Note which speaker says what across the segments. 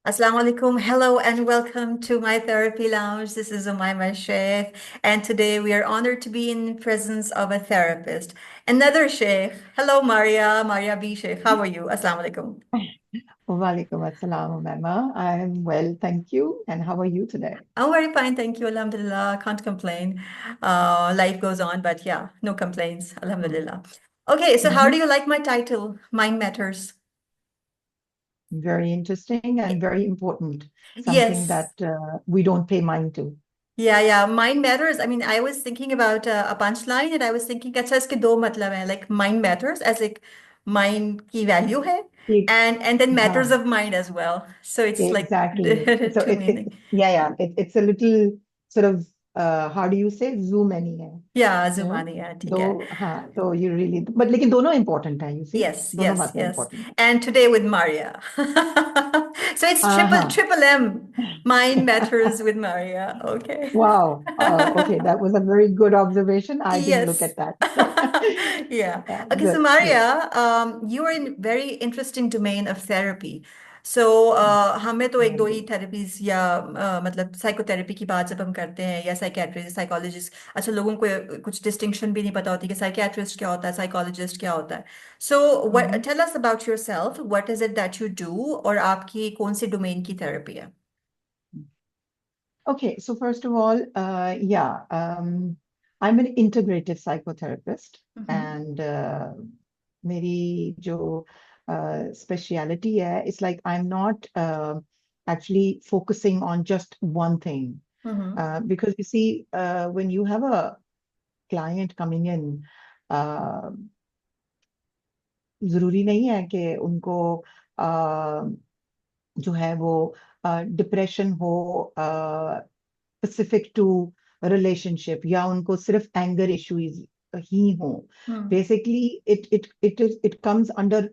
Speaker 1: Assalamu alaikum. Hello and welcome to my therapy lounge. This is Umayma Sheikh, and today we are honored to be in presence of a therapist, another Sheikh. Hello, Maria B. Sheikh. How are you? Assalamu alaikum.
Speaker 2: Walaikum assalam, Mama. I am well, thank you. And how are you today?
Speaker 1: I'm very fine, thank you. Alhamdulillah. Can't complain. Life goes on, but yeah, no complaints. Alhamdulillah. Okay, so how do
Speaker 2: Mm-hmm.
Speaker 1: you like my title? Mind Matters.
Speaker 2: Very interesting and very important. Something
Speaker 1: Yes.
Speaker 2: that we don't pay mind to.
Speaker 1: Yeah, mind matters. I mean, I was thinking about a punchline and I was thinking, अच्छा इसके दो मतलब हैं, like mind matters as like mind की value है
Speaker 2: It,
Speaker 1: and then matters
Speaker 2: हाँ,
Speaker 1: of mind as well. So it's like
Speaker 2: exactly. So
Speaker 1: two meaning.
Speaker 2: it's a little sort of how do you say zoom any है,
Speaker 1: Yeah,
Speaker 2: you know?
Speaker 1: जुबानी है, ठीक है.
Speaker 2: दो हाँ तो you really but लेकिन दोनों important हैं, you see?
Speaker 1: Yes,
Speaker 2: दोनों
Speaker 1: yes,
Speaker 2: बातें
Speaker 1: yes.
Speaker 2: important हैं.
Speaker 1: And today with Maria. So it's
Speaker 2: हाँ.
Speaker 1: triple M. Mind matters with Maria. Okay.
Speaker 2: Wow. Okay, that was a very good observation. I didn't look
Speaker 1: Yes.
Speaker 2: at that.
Speaker 1: Yeah.
Speaker 2: Yeah,
Speaker 1: Okay, so
Speaker 2: good, good.
Speaker 1: Maria, you are in very interesting domain of therapy. So हमें तो एक दो ही
Speaker 2: Very.
Speaker 1: Therapies या मतलब psychotherapy की बात जब हम करते हैं या साइकेट्रिस्ट साइकोलॉजिस्ट अच्छा लोगों को कुछ डिस्टिंक्शन भी नहीं पता होती कि साइकेट्रिस्ट क्या होता है साइकोलॉजिस्ट क्या होता है so
Speaker 2: Mhm.
Speaker 1: Tell us about yourself what is it that you do और आपकी कौन सी डोमेन की थेरेपी है
Speaker 2: Okay, so first of all, I'm an integrative psychotherapist,
Speaker 1: hmm
Speaker 2: and मेरी जो speciality है, it's like I'm not actually focusing on just one thing.
Speaker 1: Hmm
Speaker 2: Because you see, when you have a client coming in, uh, जरूरी नहीं है कि उनको जो है वो डिप्रेशन हो स्पेसिफिक टू रिलेशनशिप या उनको सिर्फ एंगर इश्यूज ही हो
Speaker 1: hmm
Speaker 2: basically it comes under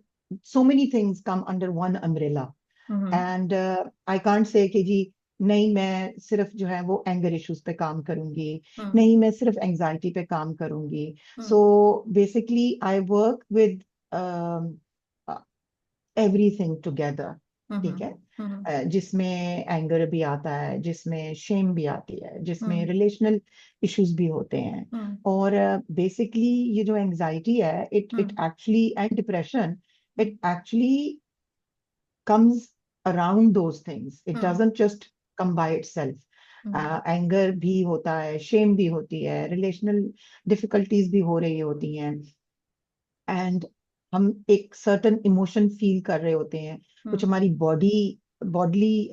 Speaker 2: so many things come under one umbrella
Speaker 1: hmm
Speaker 2: and I can't say कि जी नहीं मैं सिर्फ जो है वो एंगर इश्यूज पे काम करूंगी
Speaker 1: हम्म
Speaker 2: नहीं मैं सिर्फ एंजाइटी पे काम करूंगी
Speaker 1: hmm
Speaker 2: so basically I work with everything together ठीक
Speaker 1: हम्म
Speaker 2: है
Speaker 1: हम्म
Speaker 2: जिसमें एंगर भी आता है जिसमें शेम भी आती है जिसमें
Speaker 1: हम्म
Speaker 2: रिलेशनल इश्यूज भी होते हैं
Speaker 1: हम्म
Speaker 2: और बेसिकली ये जो एंजाइटी है it it
Speaker 1: hmm
Speaker 2: actually and depression
Speaker 1: hmm
Speaker 2: it actually comes around those things. It
Speaker 1: hmm
Speaker 2: doesn't just come by itself.
Speaker 1: Hmm
Speaker 2: anger भी होता है शेम भी होती है रिलेशनल डिफिकल्टीज भी हो रही होती हैं एंड हम एक सर्टन इमोशन फील कर रहे होते हैं कुछ
Speaker 1: हम्म
Speaker 2: हमारी बॉडली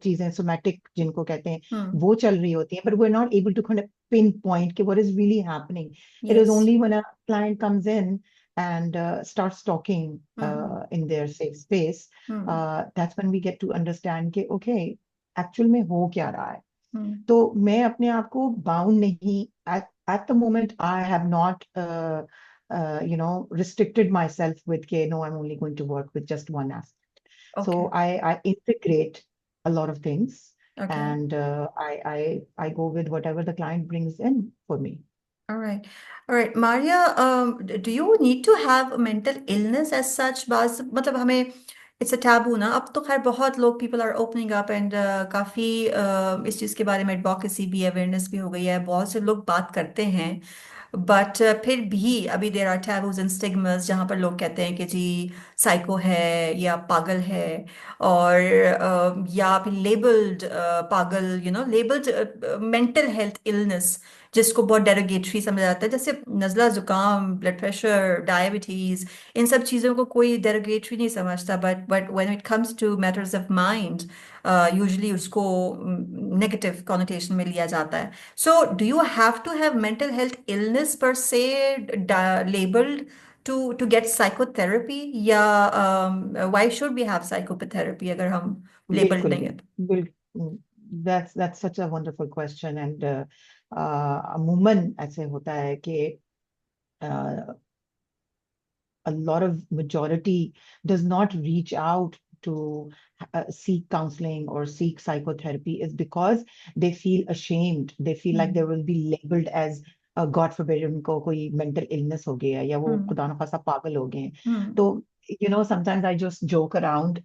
Speaker 2: चीजें सोमैटिक जिनको कहते हैं
Speaker 1: हम्म
Speaker 2: वो चल रही होती हैं but we're not able to kind of pinpoint कि what is really happening. It is
Speaker 1: yes
Speaker 2: only when a client comes in and starts talking
Speaker 1: hmm
Speaker 2: in their safe space
Speaker 1: hmm
Speaker 2: that's when we get to understand कि okay actual में हो क्या रहा है
Speaker 1: हम्म
Speaker 2: तो मैं अपने आप को बाउंड नहीं at the moment I have not restricted myself with okay no I'm only going to work with just one aspect so
Speaker 1: okay
Speaker 2: I integrate a lot of things
Speaker 1: okay
Speaker 2: and I go with whatever the client brings in for me.
Speaker 1: All right. All right. Maria, do you need to have a mental illness as such? बाज मतलब हमें it's a taboo ना अब तो खैर बहुत लोग people are opening up and काफी इस चीज के बारे में एडवोकेसी भी अवेयरनेस भी हो गई है बहुत से लोग बात करते हैं बट फिर भी अभी there are taboos and stigmas जहाँ पर लोग कहते हैं कि जी साइको है या पागल है और या फिर लेबल्ड पागल लेबल्ड मेंटल हेल्थ इलनेस जिसको बहुत डेरोगेटरी समझा जाता है जैसे नज़ला जुकाम ब्लड प्रेशर डायबिटीज इन सब चीज़ों को कोई डेरोगेटरी नहीं समझता but when it comes to matters of mind usually उसको नेगेटिव कॉनोटेशन में लिया जाता है so do you have to have mental health illness per labelled to get psychotherapy या why should we have psychotherapy अगर हम labelled
Speaker 2: बिल्कुल
Speaker 1: नहीं
Speaker 2: भी
Speaker 1: है तो
Speaker 2: बिल्कुल that's such a wonderful question and अमूमन ऐसे होता है कि a lot of majority does not reach out to seek counseling or seek psychotherapy is because they feel ashamed. They feel like they
Speaker 1: hmm
Speaker 2: will be labeled as God forbid उनको कोई mental illness हो गया या वो
Speaker 1: हम्म
Speaker 2: खुदा न खासा पागल हो गए हैं
Speaker 1: हम्म
Speaker 2: तो sometimes I just joke around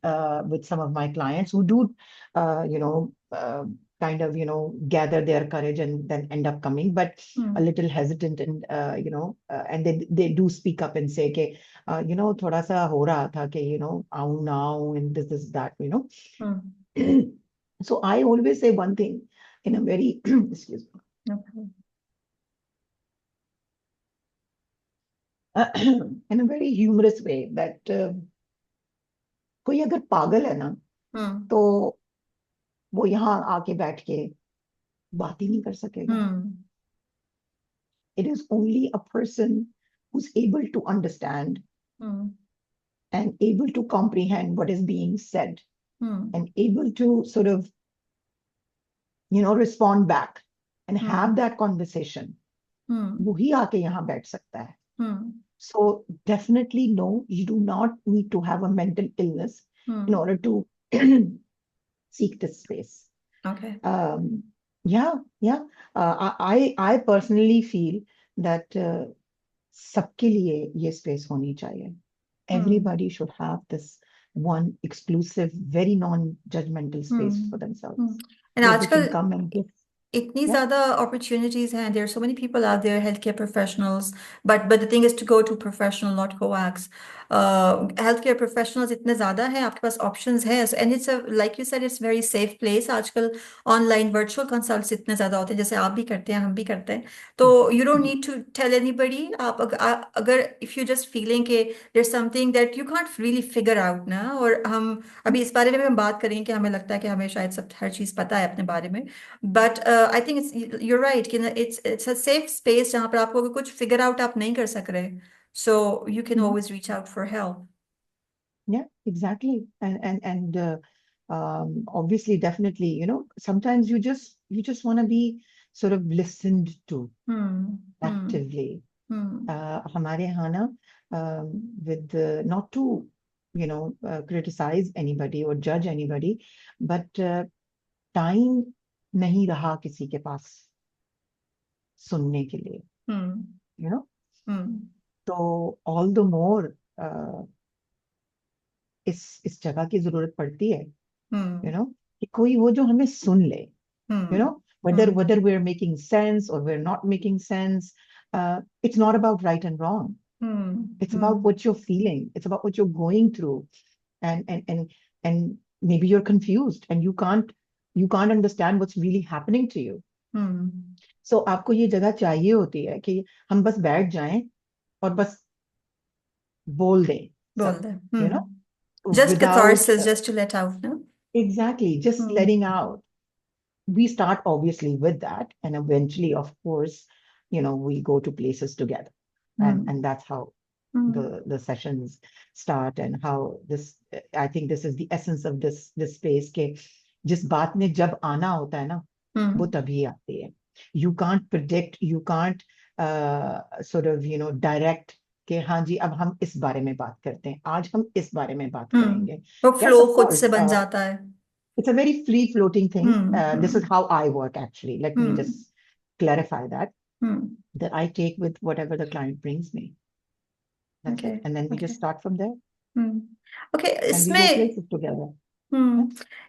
Speaker 2: with some of my clients who do, you know, kind of, gather their courage and then end up coming, but a
Speaker 1: hmm
Speaker 2: little hesitant and, and they do speak up and say, okay, thoda sa ho raha tha ke, aun na aun and this, that,
Speaker 1: hmm
Speaker 2: So I always say one thing in a very, excuse
Speaker 1: okay.
Speaker 2: me, in a very humorous way that कोई अगर पागल है ना
Speaker 1: हम्म
Speaker 2: तो वो यहाँ आके बैठ के बात ही नहीं कर सकेगा.
Speaker 1: हम्म
Speaker 2: It is only a person who's able to understand
Speaker 1: hmm
Speaker 2: and able to comprehend what is being said
Speaker 1: hmm
Speaker 2: and able to sort of, respond back and have
Speaker 1: hmm
Speaker 2: that conversation.
Speaker 1: हम्म
Speaker 2: वही आके यहाँ बैठ सकता है.
Speaker 1: हम्म
Speaker 2: So definitely no, you do not need to have a mental illness in
Speaker 1: hmm
Speaker 2: order to seek this space.
Speaker 1: okay.
Speaker 2: Um, yeah, yeah. I personally feel that सबके लिए ये space होनी चाहिए.
Speaker 1: हम्म
Speaker 2: Everybody should have this one exclusive, very non-judgmental space
Speaker 1: hmm
Speaker 2: for themselves
Speaker 1: hmm and
Speaker 2: where they can
Speaker 1: आजकल
Speaker 2: come and give.
Speaker 1: इतनी
Speaker 2: Yeah.
Speaker 1: ज्यादा opportunities हैं. There are so many people out there, healthcare professionals, but the thing is to go to professional, not coax. Healthcare professionals इतने ज्यादा हैं, आपके पास options हैं, and it's a, like you said, it's very safe place. आजकल online virtual consults इतने ज्यादा होते हैं, जैसे आप भी करते हैं, हम भी करते हैं. तो you don't need to tell anybody. आप अगर if you just feeling कि there's something that you can't really figure out ना, और हम अभी इस बारे में भी हम बात करेंगे कि हमें लगता है कि हमें शायद सब हर चीज पता है अपने बारे में. But I think it's you're right कि it's a safe space जहाँ पर आपको अगर कुछ figure out आप नहीं कर सक रहे, so you can
Speaker 2: Mhm.
Speaker 1: always reach out for help.
Speaker 2: Yeah, exactly. And obviously, definitely, sometimes you just want to be sort of listened to
Speaker 1: hmm hmm
Speaker 2: actively.
Speaker 1: हम्म
Speaker 2: हमारे यहाँ ना, with not to criticize anybody or judge anybody, but time नहीं रहा किसी के पास सुनने के लिए,
Speaker 1: हम्म
Speaker 2: you know.
Speaker 1: हम्म
Speaker 2: तो all the more इस जगह की जरूरत पड़ती है,
Speaker 1: हम्म
Speaker 2: कि कोई हो जो हमें सुन ले,
Speaker 1: हम्म
Speaker 2: whether
Speaker 1: hmm
Speaker 2: we're making sense or we're not making sense. It's not about right and wrong. It's about
Speaker 1: hmm
Speaker 2: what you're feeling. It's about what you're going through, and maybe you're confused and you can't understand what's really happening to you.
Speaker 1: Hmm
Speaker 2: So आपको ये जगह चाहिए होती है कि हम बस बैठ जाएं और बस बोल दें
Speaker 1: बोल
Speaker 2: सब,
Speaker 1: दे.
Speaker 2: you know,
Speaker 1: Just
Speaker 2: without
Speaker 1: catharsis, just to let out, no?
Speaker 2: exactly just
Speaker 1: hmm
Speaker 2: letting out. We start obviously with that, and eventually, of course, we go to places together, and
Speaker 1: hmm
Speaker 2: that's how
Speaker 1: hmm
Speaker 2: the sessions start, and how this, I think this is the essence of this space के जिस बात में जब आना होता है ना वो
Speaker 1: हम्म
Speaker 2: तभी आती है. You can't predict, you can't sort of direct कि हाँ जी अब हम इस बारे में बात करते हैं, आज हम इस बारे में बात करेंगे.
Speaker 1: वो
Speaker 2: Yes,
Speaker 1: फ्लो
Speaker 2: of
Speaker 1: खुद से
Speaker 2: course.
Speaker 1: बन जाता है.
Speaker 2: It's a very free floating thing. This is
Speaker 1: hmm
Speaker 2: how I work actually. Let me
Speaker 1: hmm
Speaker 2: just clarify
Speaker 1: hmm
Speaker 2: that I take with whatever the client brings me. That's
Speaker 1: okay
Speaker 2: it. And then we
Speaker 1: okay
Speaker 2: just start from there
Speaker 1: hmm okay.
Speaker 2: and we go
Speaker 1: इसमें
Speaker 2: places together. Yeah.
Speaker 1: Hmm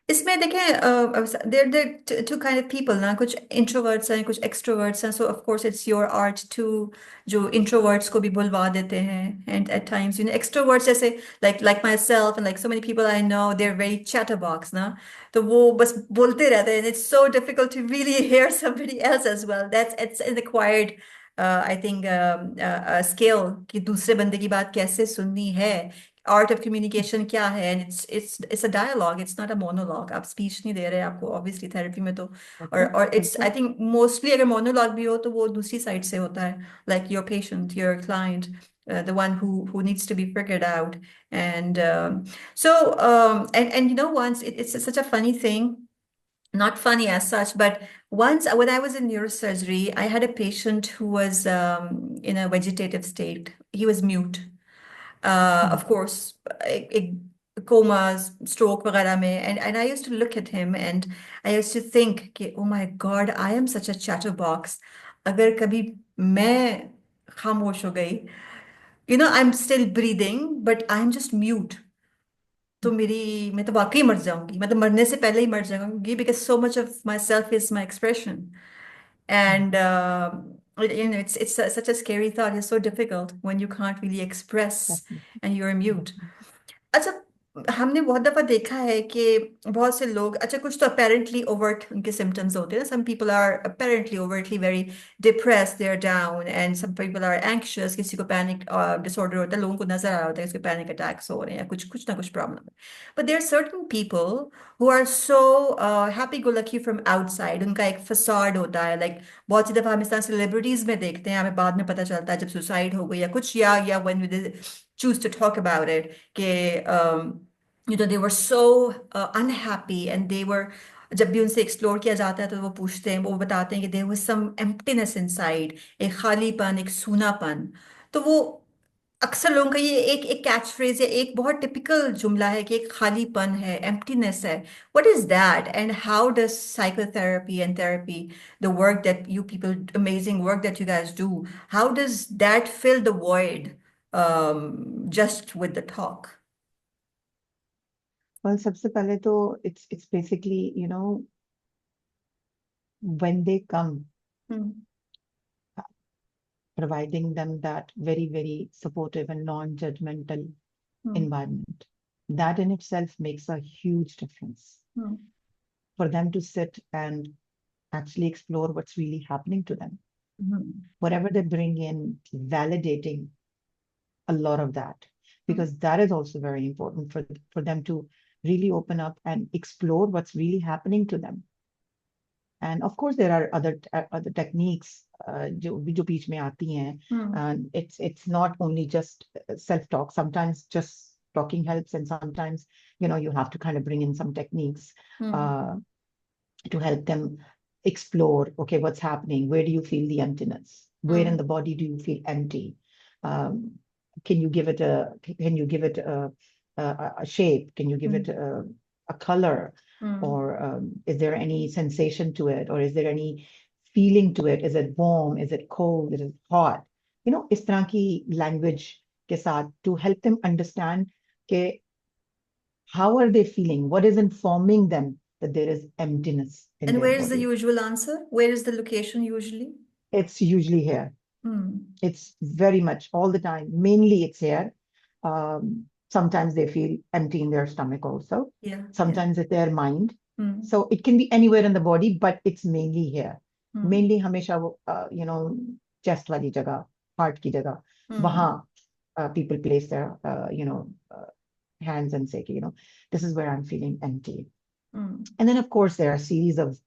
Speaker 1: इसमें देखें, there two kind of people ना, कुछ introverts हैं, कुछ extroverts हैं. So of course it's your art to जो introverts को भी बुलवा देते हैं. एंड एट टाइम्स एक्सट्रोवर्ट्स जैसे like myself and like so many people I know, they are very chatter box ना. तो वो बस बोलते रहते हैं. It's so difficult to really hear somebody else as well. That's it's an acquired I think skill कि दूसरे बंदे की बात कैसे सुननी है. आर्ट ऑफ कम्युनिकेशन क्या है. And it's a dialogue, it's not a monologue. आप स्पीच नहीं दे रहे आपको ऑब्वियसली थेरेपी में तो.
Speaker 2: That's it.
Speaker 1: और it's
Speaker 2: That's
Speaker 1: I
Speaker 2: it.
Speaker 1: Think mostly अगर मोनोलॉग भी हो तो वो दूसरी साइड से होता है. Like your patient, your client, the one who needs to be figured out. And so and once it's such a funny thing, not funny as such, but once when I was in neurosurgery, I had a patient who was in a vegetative state. He was mute.
Speaker 2: Mm.
Speaker 1: Of course, comas, stroke वगैरह में. And I used to look at him and I used to think कि oh my God, I am such a chatterbox. अगर कभी मैं खामोश हो गई, I'm still breathing, but I'm just mute. तो मैं तो वाकई मर जाऊंगी, मतलब मरने से पहले ही मर जाऊंगी, because so much of my self is my expression. And it's such a scary thought. It's so difficult when you can't really express
Speaker 2: Definitely,
Speaker 1: and you're mute.
Speaker 2: definitely.
Speaker 1: अच्छा, हमने बहुत दफा देखा है कि बहुत से लोग, अच्छा कुछ तो अपेरेंटली ओवर्ट उनके सिम्टम्स होते हैं. Some people are apparently overtly very depressed, they are down, and some people are anxious. किसी को पैनिक डिसऑर्डर होता है, लोगों को नजर आ रहा होता है इसको पैनिक अटैक्स हो रहे हैं या कुछ कुछ ना कुछ प्रॉब्लम है. But there are certain people who are so happy go lucky from outside. उनका एक फसाड होता है. लाइक बहुत सी दफा हम इस तरह सेलिब्रिटीज में देखते हैं, हमें बाद में पता चलता है जब सुसाइड हो गई या कुछ, या when we choose to talk about it, कि they were so unhappy, and they were, जब भी उनसे एक्सप्लोर किया जाता है तो वो पूछते हैं, वो बताते हैं कि there was some emptiness inside, एक खालीपन, एक सूनापन. तो वो अक्सर लोगों का ये एक एक कैच फ्रेज या एक बहुत टिपिकल जुमला है कि एक खालीपन है, एम्प्टीनेस है. What is that, and how does psychotherapy and therapy, the work that you people, amazing work that you guys do, how does that fill the void just with the talk?
Speaker 2: Well, सबसे पहले तो it's basically, when they come,
Speaker 1: Hmm.
Speaker 2: providing them that very, very supportive and non-judgmental
Speaker 1: Hmm.
Speaker 2: environment. That in itself makes a huge difference
Speaker 1: Hmm.
Speaker 2: for them to sit and actually explore what's really happening to them.
Speaker 1: Hmm.
Speaker 2: Whatever they bring in, validating a lot of that,
Speaker 1: Hmm.
Speaker 2: because that is also very important for them to really open up and explore what's really happening to them. And of course, there are other techniques जो बीच में आती हैं.
Speaker 1: Hmm.
Speaker 2: And it's not only just self-talk. Sometimes just talking helps, and sometimes you have to kind of bring in some techniques
Speaker 1: Hmm.
Speaker 2: uh, to help them explore. Okay, what's happening? Where do you feel the emptiness? Where in
Speaker 1: Hmm.
Speaker 2: the body do you feel empty? Um, can you give it a shape? Can you give it
Speaker 1: Hmm.
Speaker 2: a color?
Speaker 1: Hmm.
Speaker 2: Or is there any sensation to it? Or is there any feeling to it? Is it warm? Is it cold? Is it hot? इस तरह की language के साथ to help them understand कि how are they feeling? What is informing them that there is emptiness in
Speaker 1: And
Speaker 2: their
Speaker 1: where is the
Speaker 2: body?
Speaker 1: usual answer? Where is the location usually?
Speaker 2: It's usually here.
Speaker 1: Hmm.
Speaker 2: It's very much all the time. Mainly it's here. Sometimes they feel empty in their stomach also.
Speaker 1: Yeah, yeah.
Speaker 2: Sometimes it's their mind.
Speaker 1: Hmm.
Speaker 2: So it can be anywhere in the body, but it's mainly here.
Speaker 1: Hmm.
Speaker 2: Mainly हमेशा वो chest वाली जगह, heart की जगह,
Speaker 1: Hmm.
Speaker 2: वहाँ people place their hands and say this is where I'm feeling empty.
Speaker 1: Hmm.
Speaker 2: And then, of course, there are a series of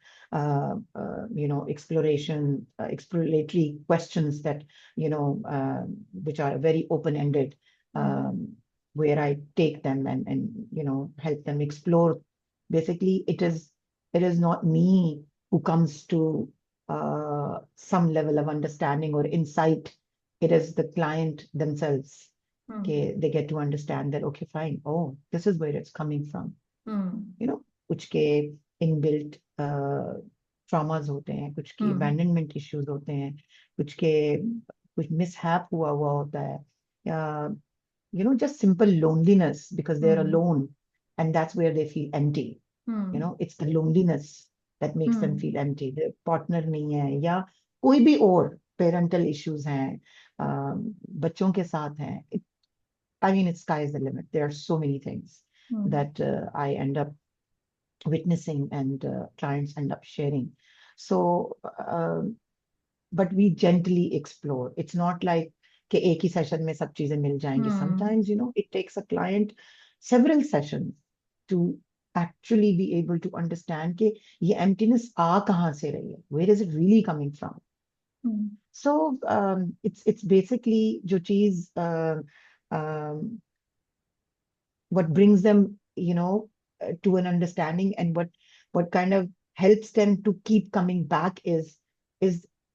Speaker 2: exploratory questions that which are very open-ended,
Speaker 1: Hmm.
Speaker 2: where I take them and help them explore. Basically, it is not me who comes to some level of understanding or insight. It is the client themselves.
Speaker 1: Hmm.
Speaker 2: Okay, they get to understand that, okay, fine. Oh, this is where it's coming from.
Speaker 1: Hmm.
Speaker 2: कुछ के inbuilt traumas होते हैं, कुछ के
Speaker 1: Hmm.
Speaker 2: Abandonment issues होते हैं, कुछ mishap हुआ हुआ होता है, या just simple loneliness because they're
Speaker 1: Hmm.
Speaker 2: alone, and that's where they feel empty.
Speaker 1: Hmm.
Speaker 2: It's the loneliness that makes them
Speaker 1: Hmm.
Speaker 2: feel empty. The partner नहीं है, या कोई भी और पेरेंटल इश्यूज हैं, बच्चों के साथ हैं. I mean, it's sky is the limit. There are so many things
Speaker 1: Hmm.
Speaker 2: that I end up witnessing, and clients end up sharing. So, but we gently explore. It's not like कि एक ही session में सब चीजें मिल जाएंगी.
Speaker 1: Hmm.
Speaker 2: Sometimes, it takes a client several sessions to actually be able to understand कि ये emptiness आ कहाँ से रही है? Where is it really coming from?
Speaker 1: Hmm.
Speaker 2: So, it's basically जो चीज um, what brings them to an understanding, and what kind of helps them to keep coming back is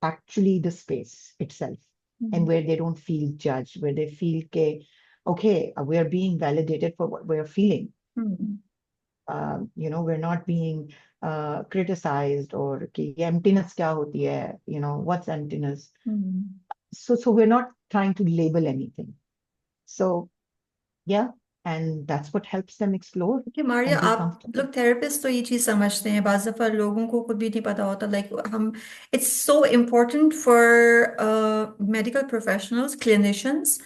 Speaker 2: actually the space itself, and
Speaker 1: Hmm.
Speaker 2: where they don't feel judged, where they feel okay, we are being validated for what we're feeling.
Speaker 1: Hmm.
Speaker 2: We're not being criticized, or कि emptiness क्या होती है, what's emptiness.
Speaker 1: Hmm.
Speaker 2: So we're not trying to label anything. So yeah, and that's what helps them explore
Speaker 1: कि Maria,
Speaker 2: and be
Speaker 1: आप
Speaker 2: comfortable.
Speaker 1: लोग therapist तो ये चीज समझते हैं, बाज़ दफा लोगों को खुद भी नहीं पता होता, लाइक हम, it's so important for medical professionals, clinicians,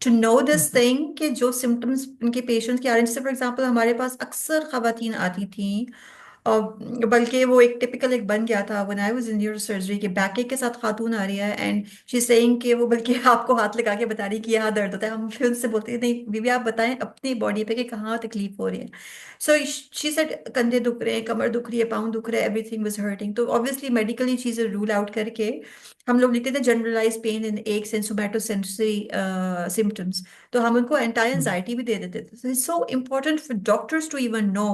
Speaker 1: to know this
Speaker 2: Mhm.
Speaker 1: Thing कि जो सिम्टम्स उनके पेशेंट्स के आ रहे हैं, जैसे फॉर एग्जांपल हमारे पास अक्सर खवातीन आती थी, और बल्कि वो एक टिपिकल एक बन गया था when I was in neuro surgery के बैक एक के साथ खातून आ रही है एंड शी सेइंग कि वो बल्कि आपको हाथ लगा के बता रही कि यहाँ दर्द होता है, हम फिर उनसे बोलते हैं नहीं बीबी आप बताएं अपनी बॉडी पे कि कहाँ तकलीफ हो रही है। सो शी सेड कंधे दुख रहे हैं, कमर दुख रही है, पाँव दुख रहे हैं, एवरीथिंग वाज हर्टिंग। तो ऑब्वियसली मेडिकली चीजें रूल आउट करके हम लोग लिखते थे generalise pain in X and somatosensory symptoms, तो हम उनको एंटी
Speaker 2: Mhm.
Speaker 1: एंजाइटी भी दे देते थे। So important for doctors to even know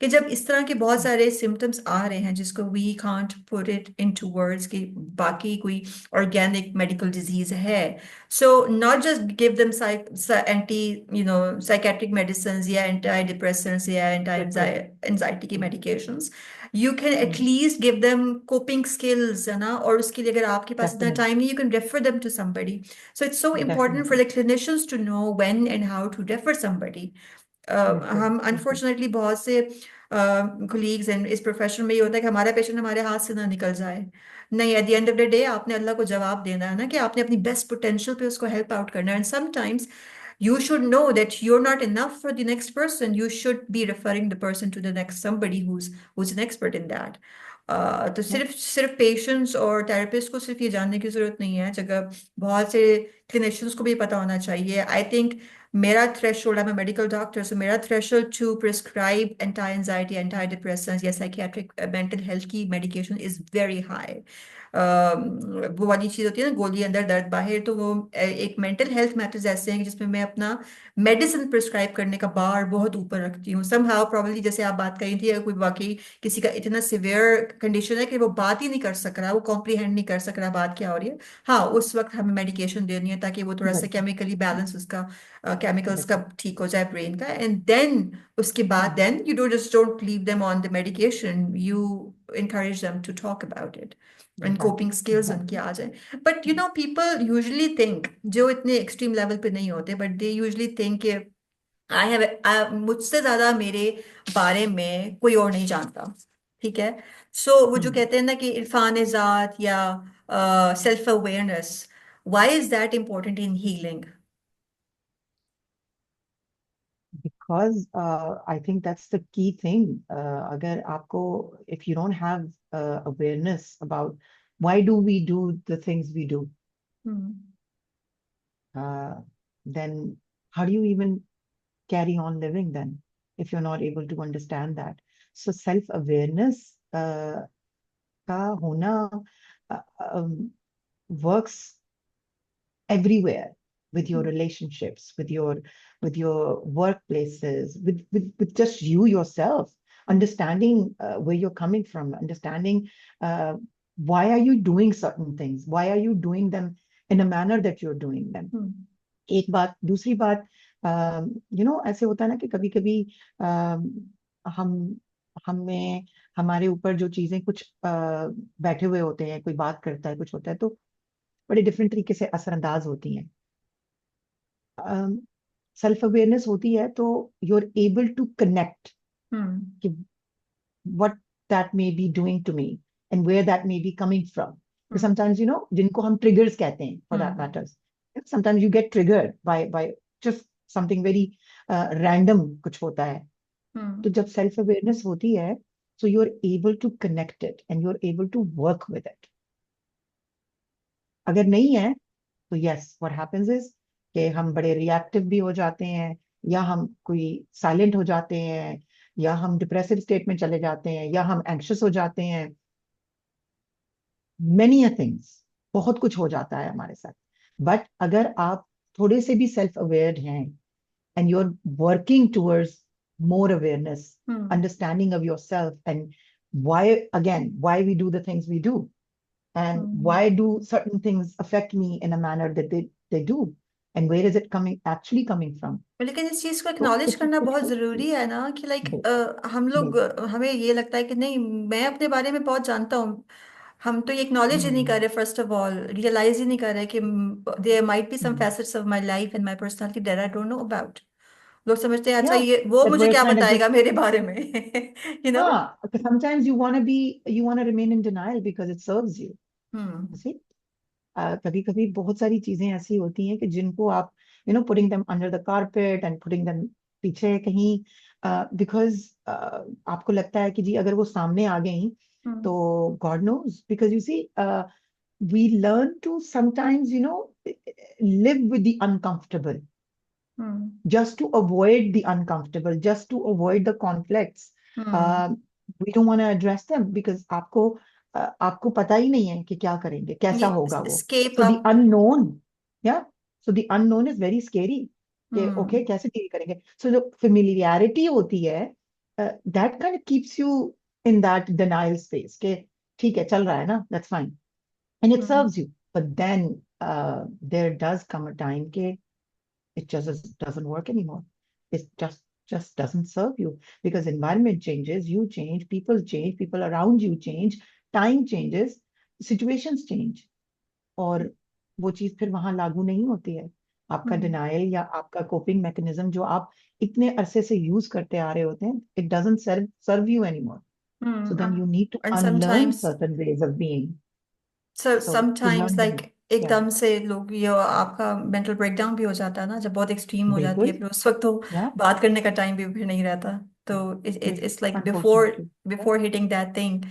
Speaker 1: कि जब इस तरह के बहुत सारे सिम्टम्स आ रहे हैं जिसको we can't put it into words कि बाकी कोई ऑर्गेनिक मेडिकल डिजीज है, so not just give them anti psychiatric medicine या एंटी डिप्रेसेंट्स या एंटी
Speaker 2: बिल्कुल।
Speaker 1: एंजाइटी की
Speaker 2: hmm,
Speaker 1: medications, you can
Speaker 2: hmm,
Speaker 1: at least give them coping skills, है ना, और उसके लिए अगर आपके पास इतना
Speaker 2: definitely,
Speaker 1: टाइम नहीं, you can refer them to somebody. So it's so important for
Speaker 2: definitely,
Speaker 1: the clinicians to know when and how to refer somebody.
Speaker 2: बिल्कुल,
Speaker 1: हम
Speaker 2: बिल्कुल,
Speaker 1: अनफॉर्चुनेटली बहुत से कोलीग्स एंड इस प्रोफेशन में ये होता है कि हमारा पेशेंट हमारे हाथ से ना निकल जाए। नहीं, at the end of the day आपने अल्लाह को जवाब देना है ना, कि आपने अपनी बेस्ट पोटेंशियल पे उसको हेल्प आउट करना है, and sometimes you should know that you're not enough for the next person. You should be referring the person to the next somebody who's an expert in that. तो
Speaker 2: yeah,
Speaker 1: सिर्फ सिर्फ patients और therapist को सिर्फ ये जानने की जरूरत नहीं है, जगह बहुत से क्लिनिशियंस को भी पता होना चाहिए। आई थिंक मेरा threshold, I am medical doctor, so मेरा threshold to prescribe anti anxiety, anti depressants या साइकियाट्रिक मेंटल हेल्थ की मेडिकेशन इज वेरी हाई। वो वाली चीज होती है ना, गोली अंदर दर्द बाहर, तो वो एक मेंटल हेल्थ मैटर्स ऐसे हैं कि जिसमें मैं अपना मेडिसिन प्रिस्क्राइब करने का बार बहुत ऊपर रखती हूँ। समहाउ प्रॉब्लली जैसे आप बात करी थी, अगर कोई वाकई किसी का इतना सिवियर कंडीशन है कि वो बात ही नहीं कर सक रहा, वो कॉम्प्रीहेंड नहीं कर सक रहा बात क्या हो रही है, हाँ उस वक्त हमें मेडिकेशन देनी है ताकि वो थोड़ा सा
Speaker 2: बिल्कुल,
Speaker 1: केमिकली बैलेंस उसका, केमिकल्स का
Speaker 2: बिल्कुल,
Speaker 1: ठीक हो जाए ब्रेन का, एंड देन उसके बाद
Speaker 2: hmm,
Speaker 1: then you don't leave them on the medication, you encourage them to talk about it and coping
Speaker 2: exactly,
Speaker 1: skills उनके
Speaker 2: एग्जैक्टली,
Speaker 1: आ जाए। But you know people usually think, जो इतने एक्सट्रीम लेवल पे नहीं होते, बट दे यूजली थिंक कि I have, मुझसे ज्यादा मेरे बारे में कोई और नहीं जानता। ठीक है, सो वो जो
Speaker 2: हम्म,
Speaker 1: कहते हैं ना कि इरफान ज़ात या self awareness, why is that important in healing?
Speaker 2: because I think that's the key thing. अगर आपको, if you don't have awareness about why do we do the things we do,
Speaker 1: hmm.
Speaker 2: uh, then how do you even carry on living then if you're not able to understand that? So self awareness का होना uh, um, works everywhere, with your relationships, with your workplaces, with just you yourself, understanding where you're coming from, understanding uh, why are you doing certain things, why are you doing them in a manner that you're doing them.
Speaker 1: हम्म।
Speaker 2: एक बात, दूसरी बात, ऐसे होता है ना कि कभी कभी हम हमें हमारे ऊपर जो चीजें कुछ बैठे हुए होते हैं, कोई बात करता है, कुछ होता है, तो बड़े डिफरेंट तरीके से असरअंदाज होती हैं। सेल्फ अवेयरनेस होती है तो you are able to connect
Speaker 1: hmm.
Speaker 2: कि what that may be doing to me and where that may be coming from. Because
Speaker 1: hmm.
Speaker 2: sometimes, जिनको हम triggers कहते हैं, for that
Speaker 1: hmm.
Speaker 2: matters, sometimes you get triggered by just something very random कुछ होता है।
Speaker 1: हम्म।
Speaker 2: तो जब self awareness होती है, so you are able to connect it and you are able to work with it. अगर नहीं है तो yes, what happens is कि हम बड़े रिएक्टिव भी हो जाते हैं, या हम कोई साइलेंट हो जाते हैं, या हम डिप्रेसिव स्टेट में चले जाते हैं, या हम एंग्शियस हो जाते हैं। मेनी थिंग्स, बहुत कुछ हो जाता है हमारे साथ। बट अगर आप थोड़े से भी सेल्फ अवेयर हैं and you are working towards more awareness,
Speaker 1: hmm.
Speaker 2: understanding of yourself, and why, again, why we do the things we do, and
Speaker 1: hmm.
Speaker 2: why do certain things affect me in a manner that they do, and where is it actually coming from.
Speaker 1: लेकिन इस चीज को
Speaker 2: तो
Speaker 1: acknowledge
Speaker 2: कुछ
Speaker 1: करना
Speaker 2: कुछ
Speaker 1: बहुत जरूरी है ना, कि लाइक
Speaker 2: बिल्कुल,
Speaker 1: हम लोग,
Speaker 2: बिल्कुल,
Speaker 1: हमें ये लगता है कि नहीं मैं अपने बारे में बहुत जानता हूँ। हम तो ये एक्नॉलेज ही नहीं कर
Speaker 2: Hmm.
Speaker 1: रहे, फर्स्ट ऑफ ऑल रियलाइज ही नहीं कर रहे कि there might be some
Speaker 2: Hmm.
Speaker 1: Facets of my life and my personality that I don't know about. लोग समझते हैं अच्छा
Speaker 2: Yeah,
Speaker 1: ये वो
Speaker 2: that
Speaker 1: मुझे
Speaker 2: we're
Speaker 1: क्या
Speaker 2: kind of
Speaker 1: बताएगा
Speaker 2: just,
Speaker 1: मेरे बारे में you know.
Speaker 2: sometimes you want to remain in denial because it serves you.
Speaker 1: Hmm.
Speaker 2: You see? कभी कभी बहुत सारी चीजें ऐसी होती हैं कि जिनको आप putting them under the carpet and putting them पीछे कहीं, बिकॉज आपको लगता है कि जी अगर वो सामने आ गई
Speaker 1: हम्म।
Speaker 2: तो God knows, because you see we learn to sometimes live with the uncomfortable
Speaker 1: hmm.
Speaker 2: just to avoid the uncomfortable, just to avoid the conflicts.
Speaker 1: Hmm.
Speaker 2: uh, we don't want to address them because आपको पता ही नहीं है कि क्या करेंगे, कैसा
Speaker 1: ये
Speaker 2: होगा वो.
Speaker 1: स्केप
Speaker 2: So the
Speaker 1: आप।
Speaker 2: unknown, yeah, so the unknown is very scary. कि
Speaker 1: हम्म।
Speaker 2: ओके कैसे डील करेंगे. सो जो फेमिलियरिटी होती है, that kind keeps you in that denial space कि ठीक है चल रहा है ना, that's fine, and it
Speaker 1: hmm.
Speaker 2: Serves you. But then there does come a time के it just doesn't work anymore. It just doesn't serve you because environment changes, you change, people around you change, time changes, situations change. और वो चीज फिर वहां लागू नहीं होती है. आपका
Speaker 1: हम्म।
Speaker 2: डिनायल या आपका कोपिंग मैकेनिज्म जो आप इतने अरसे से यूज करते आ रहे होते हैं, it doesn't serve you anymore. So then you need to
Speaker 1: and
Speaker 2: unlearn
Speaker 1: sometimes,
Speaker 2: certain ways of being.
Speaker 1: Sir
Speaker 2: so to
Speaker 1: sometimes
Speaker 2: learn
Speaker 1: like
Speaker 2: that. या
Speaker 1: एकदम से लोग ये आपका मेंटल ब्रेकडाउन भी हो जाता है ना जब बहुत एक्सट्रीम हो जाती है,
Speaker 2: बिल्कुल.
Speaker 1: फिर उस वक्त तो
Speaker 2: या
Speaker 1: बात करने का टाइम भी फिर नहीं रहता। तो it's like before
Speaker 2: unfortunately.
Speaker 1: Before hitting that thing,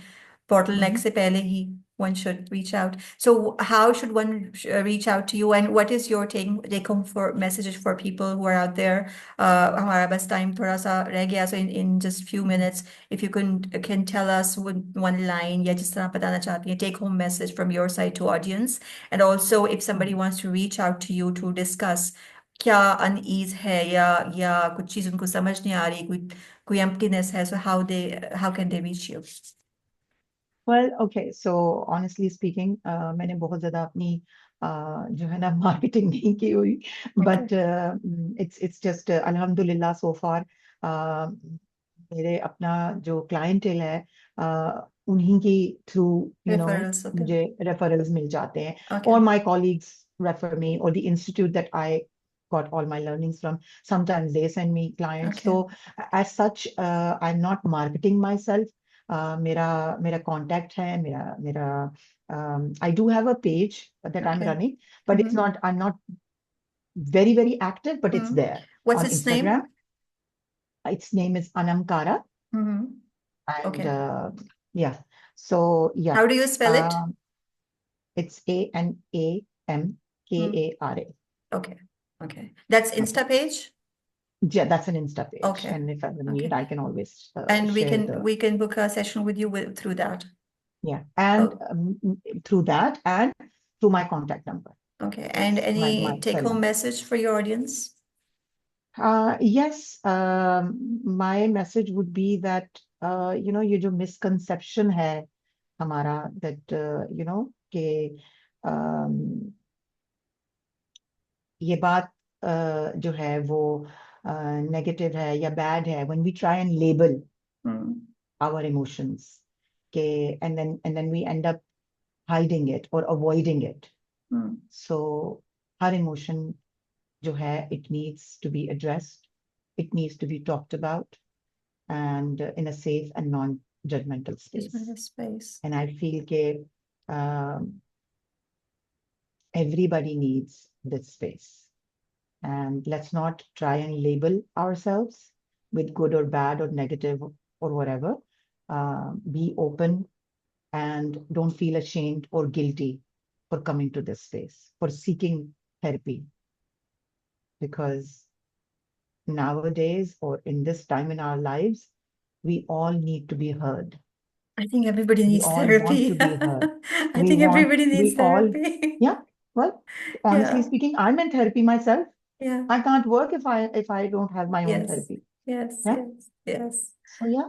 Speaker 1: bottleneck
Speaker 2: Mhm.
Speaker 1: se pehle hi one should reach out. So how should one reach out to you, and what is your take home for messages for people who are out there? हमारा बस time थोड़ा सा रह गया, so in just few
Speaker 2: Mhm.
Speaker 1: minutes if you can tell us one line या जिस तरह आप बताना चाहती हैं, take home message from your side to audience, and also if somebody
Speaker 2: Mhm.
Speaker 1: wants to reach out to you to discuss क्या unease है या कुछ चीज उनको समझ नहीं आ रही, कोई emptiness है, so how can they reach you?
Speaker 2: Well, okay, so honestly speaking, मैंने बहुत ज्यादा अपनी जो है ना मार्केटिंग नहीं की हुई,
Speaker 1: Okay.
Speaker 2: बट इट्स जस्ट अल्हम्दुलिल्लाह सो फार. मेरे अपना जो क्लाइंटेल है, उन्हीं की थ्रू
Speaker 1: Referrals, okay.
Speaker 2: मुझे रेफरल्स मिल जाते हैं,
Speaker 1: Okay.
Speaker 2: और my colleagues refer me, or the institute that I got all my learnings from, sometimes they send me clients.
Speaker 1: Okay.
Speaker 2: So as such, I'm not marketing myself. मेरा मेरा contact है, मेरा मेरा I do have a page that I'm
Speaker 1: Okay.
Speaker 2: running, but it's
Speaker 1: Mm-hmm.
Speaker 2: not, I'm not very active, but it's
Speaker 1: Mm-hmm.
Speaker 2: there
Speaker 1: What's
Speaker 2: on
Speaker 1: its name?
Speaker 2: Instagram. Its name is Anamkara,
Speaker 1: Mm-hmm.
Speaker 2: and
Speaker 1: Okay.
Speaker 2: yeah, so yeah,
Speaker 1: How do you spell it?
Speaker 2: um, it's
Speaker 1: Mm.
Speaker 2: ANAMKARA.
Speaker 1: Okay. Okay. That's
Speaker 2: Okay,
Speaker 1: Insta page?
Speaker 2: yeah, that's an Insta page,
Speaker 1: Okay.
Speaker 2: and if I ever need,
Speaker 1: Okay.
Speaker 2: I can always
Speaker 1: And we
Speaker 2: share
Speaker 1: can
Speaker 2: the,
Speaker 1: we can book a session with you through that.
Speaker 2: yeah, and
Speaker 1: Oh,
Speaker 2: through that and through my contact number,
Speaker 1: okay. And
Speaker 2: my
Speaker 1: any
Speaker 2: cell
Speaker 1: take-home
Speaker 2: number.
Speaker 1: message for your audience?
Speaker 2: Yes, my message would be that ये जो misconception है हमारा, that कि um, ये बात जो है वो नेगेटिव है या बैड है, when we try and label
Speaker 1: Mm.
Speaker 2: our emotions, के and then we end up hiding it or avoiding it.
Speaker 1: Mm.
Speaker 2: So her emotion जो है, it needs to be addressed, it needs to be talked about, and in a safe and non-judgmental
Speaker 1: Just
Speaker 2: space.
Speaker 1: for the space.
Speaker 2: And I feel that everybody needs this space. And let's not try and label ourselves with good or bad or negative or whatever. Be open and don't feel ashamed or guilty for coming to this space, for seeking therapy. Because nowadays, or in this time in our lives, we all need to be heard.
Speaker 1: I think everybody
Speaker 2: We
Speaker 1: needs
Speaker 2: all want to
Speaker 1: therapy.
Speaker 2: be heard.
Speaker 1: I think everybody needs
Speaker 2: We all,
Speaker 1: therapy.
Speaker 2: yeah. Well, honestly
Speaker 1: Yeah.
Speaker 2: speaking, I'm in therapy myself.
Speaker 1: Yeah.
Speaker 2: I can't work if I don't have my own
Speaker 1: Yes.
Speaker 2: therapy.
Speaker 1: Yes.
Speaker 2: Yeah.
Speaker 1: Yes. Yes.
Speaker 2: So yeah,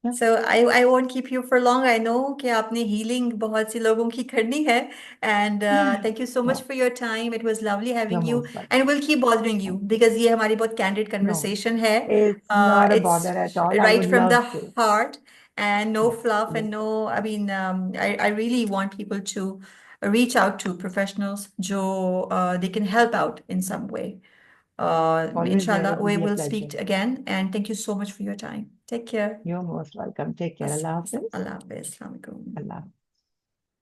Speaker 2: yeah,
Speaker 1: So I won't keep you for long. I know कि आपने healing बहुत सी लोगों की करनी है, and thank you so much
Speaker 2: yeah.
Speaker 1: for your time. It was lovely
Speaker 2: You're
Speaker 1: having you,
Speaker 2: most welcome.
Speaker 1: and we'll keep bothering you because ये हमारी बहुत candid
Speaker 2: No,
Speaker 1: conversation है.
Speaker 2: it's not a bother
Speaker 1: It's
Speaker 2: at all. I
Speaker 1: right
Speaker 2: would
Speaker 1: from the
Speaker 2: love to.
Speaker 1: heart, and no
Speaker 2: Yes,
Speaker 1: fluff and
Speaker 2: yes.
Speaker 1: no, I mean, I really want people to reach out to professionals, जो they can help out in some way.
Speaker 2: Always here.
Speaker 1: Inshallah,
Speaker 2: It will
Speaker 1: we
Speaker 2: be a
Speaker 1: will
Speaker 2: pleasure.
Speaker 1: speak again, and thank you so much for your time. Take care.
Speaker 2: You're most welcome. Take care. Allah Hafiz.
Speaker 1: Allah Hafiz. Assalamu alaikum.
Speaker 2: Allah.